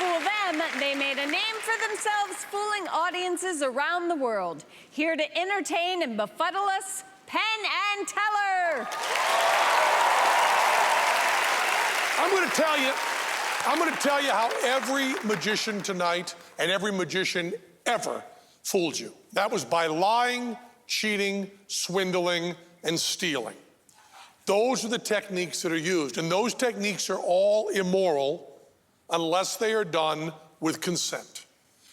fool them, they made a name for themselves fooling audiences around the world. Here to entertain and befuddle us, Penn and Teller. I'm going to tell you how every magician tonight and every magician ever fooled you. That was by lying, cheating, swindling, and stealing. Those are the techniques that are used, and those techniques are all immoral unless they are done with consent.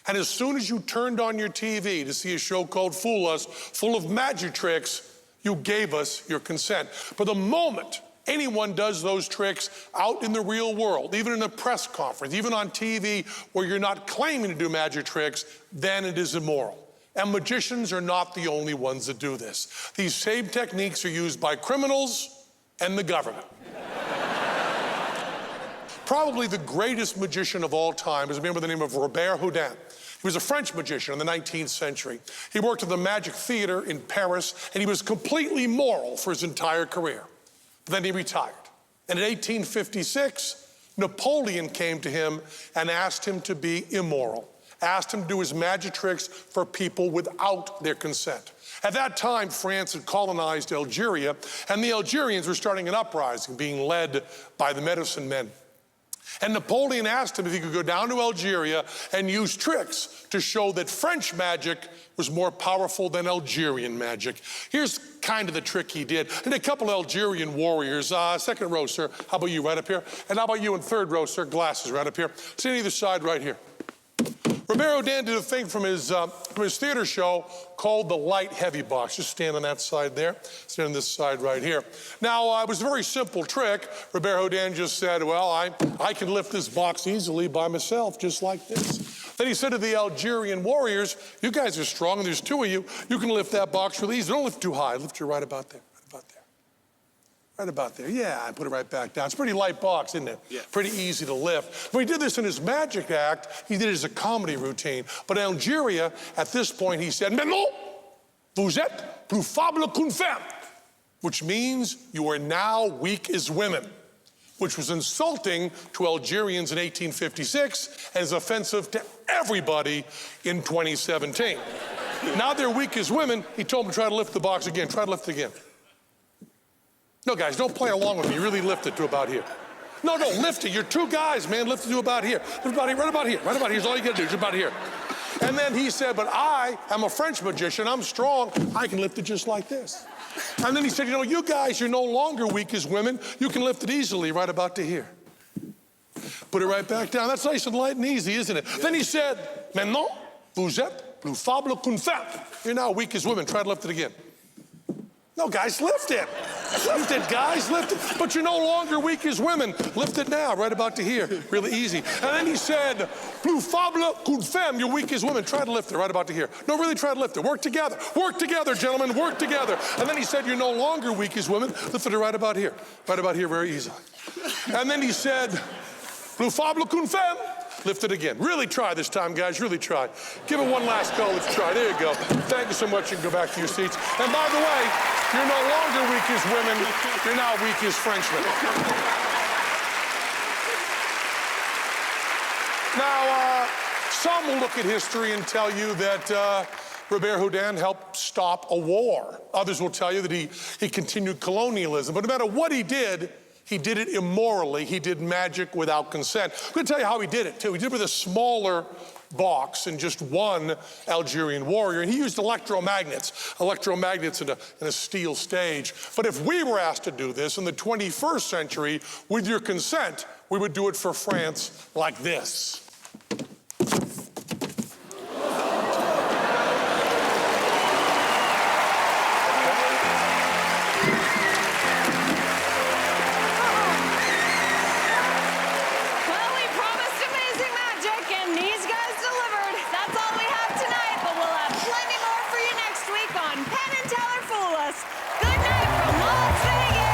And as soon as you turned on your TV to see a show called Fool Us, full of magic tricks, you gave us your consent. But the moment anyone does those tricks out in the real world, even in a press conference, even on TV where you're not claiming to do magic tricks, then it is immoral. And magicians are not the only ones that do this. These same techniques are used by criminals and the government. Probably the greatest magician of all time is a man by the name of Robert-Houdin. He was a French magician in the 19th century. He worked at the Magic Theater in Paris, and he was completely moral for his entire career. But then he retired. And in 1856, Napoleon came to him and asked him to be immoral, asked him to do his magic tricks for people without their consent. At that time, France had colonized Algeria, and the Algerians were starting an uprising being led by the medicine men. And Napoleon asked him if he could go down to Algeria and use tricks to show that French magic was more powerful than Algerian magic. Here's kind of the trick he did. And a couple of Algerian warriors, second row, sir. How about you right up here? And how about you in third row, sir? Glasses right up here. See on either side right here. Robert-Houdin did a thing from his theater show called the light heavy box. Just stand on that side there, stand on this side right here. Now, it was a very simple trick. Robert-Houdin just said, well, I can lift this box easily by myself, just like this. Then he said to the Algerian warriors, you guys are strong, and there's two of you. You can lift that box really easy. Don't lift too high. Lift it right about there, right about there. Right about there, yeah, I put it right back down. It's a pretty light box, isn't it? Yeah. Pretty easy to lift. When he did this in his magic act, he did it as a comedy routine. But in Algeria, at this point, he said, "Maintenant, vous êtes plus faible qu'une femme," which means you are now weak as women, which was insulting to Algerians in 1856 and is offensive to everybody in 2017. Now they're weak as women. He told them to try to lift the box again. Try to lift it again. No, guys, don't play along with me. You really lift it to about here. No, lift it. You're two guys, man. Lift it to about here. Lift about here, right about here. Right about here is all you got to do, just about here. And then he said, but I am a French magician. I'm strong. I can lift it just like this. And then he said, you know, you guys, you're no longer weak as women. You can lift it easily right about to here. Put it right back down. That's nice and light and easy, isn't it? Yeah. Then he said, maintenant, vous êtes plus faible qu'une femme. You're now weak as women. Try to lift it again. No, guys, lift it. Lift it, guys, lift it. But you're no longer weak as women. Lift it now, right about to here. Really easy. And then he said, plus faible qu'une femme. You're weak as women. Try to lift it, right about to here. No, really try to lift it. Work together. Work together, gentlemen. Work together. And then he said, you're no longer weak as women. Lift it right about here. Right about here, very easily. And then he said, plus faible qu'une femme. Lift it again. Really try this time, guys. Really try. Give it one last go. Let's try. There you go. Thank you so much. You can go back to your seats. And by the way, you're no longer weak as women. You're now weak as Frenchmen. Now, some will look at history and tell you that Robert-Houdin helped stop a war. Others will tell you that he continued colonialism. But no matter what he did it immorally. He did magic without consent. I'm going to tell you how he did it, too. He did it with a smaller box and just one Algerian warrior. And he used electromagnets in a steel stage. But if we were asked to do this in the 21st century, with your consent, we would do it for France like this. Good night from Las Vegas.